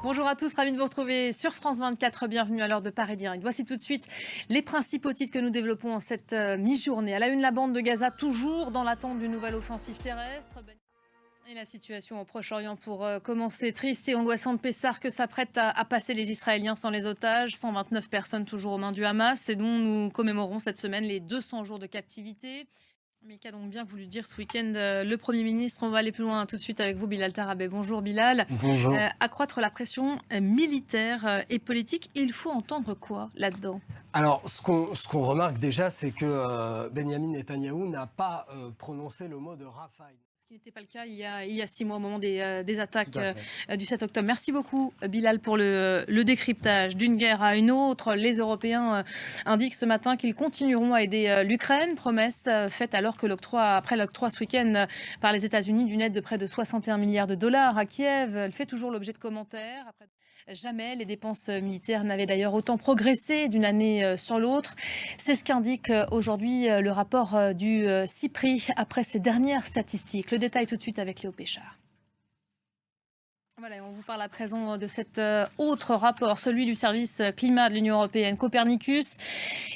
Bonjour à tous, ravi de vous retrouver sur France 24. Bienvenue à l'heure de Paris Direct. Voici tout de suite les principaux titres que nous développons en cette mi-journée. À la une, la bande de Gaza, toujours dans l'attente d'une nouvelle offensive terrestre. Et la situation au Proche-Orient pour commencer. Triste et angoissante, Pessar que s'apprête à passer les Israéliens sans les otages. 129 personnes toujours aux mains du Hamas et dont nous commémorons cette semaine les 200 jours de captivité. Mais qu'a donc bien voulu dire ce week-end le Premier ministre? On va aller plus loin tout de suite avec vous, Bilal Tarabé. Bonjour Bilal. Bonjour. Accroître la pression militaire et politique, il faut entendre quoi là-dedans? Alors, ce qu'on remarque déjà, c'est que Benyamin Netanyahou n'a pas prononcé le mot de Rafale. Ce qui n'était pas le cas il y a 6 mois au moment des attaques Tout à fait. du 7 octobre. Merci beaucoup Bilal pour le décryptage. D'une guerre à une autre, les Européens indiquent ce matin qu'ils continueront à aider l'Ukraine. Promesse faite alors que après l'octroi ce week-end par les États-Unis d'une aide de près de 61 milliards de dollars à Kiev. Elle fait toujours l'objet de commentaires. Jamais les dépenses militaires n'avaient d'ailleurs autant progressé d'une année sur l'autre. C'est ce qu'indique aujourd'hui le rapport du CIPRI après ces dernières statistiques. Le détail tout de suite avec Léo Péchard. Voilà, on vous parle à présent de cet autre rapport, celui du service climat de l'Union européenne, Copernicus.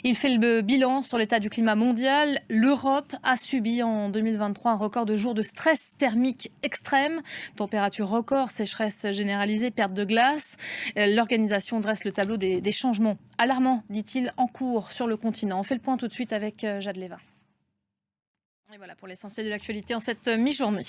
Il fait le bilan sur l'état du climat mondial. L'Europe a subi en 2023 un record de jours de stress thermique extrême, température record, sécheresse généralisée, perte de glace. L'organisation dresse le tableau des changements alarmants, dit-il, en cours sur le continent. On fait le point tout de suite avec Jade Lévin. Et voilà pour l'essentiel de l'actualité en cette mi-journée.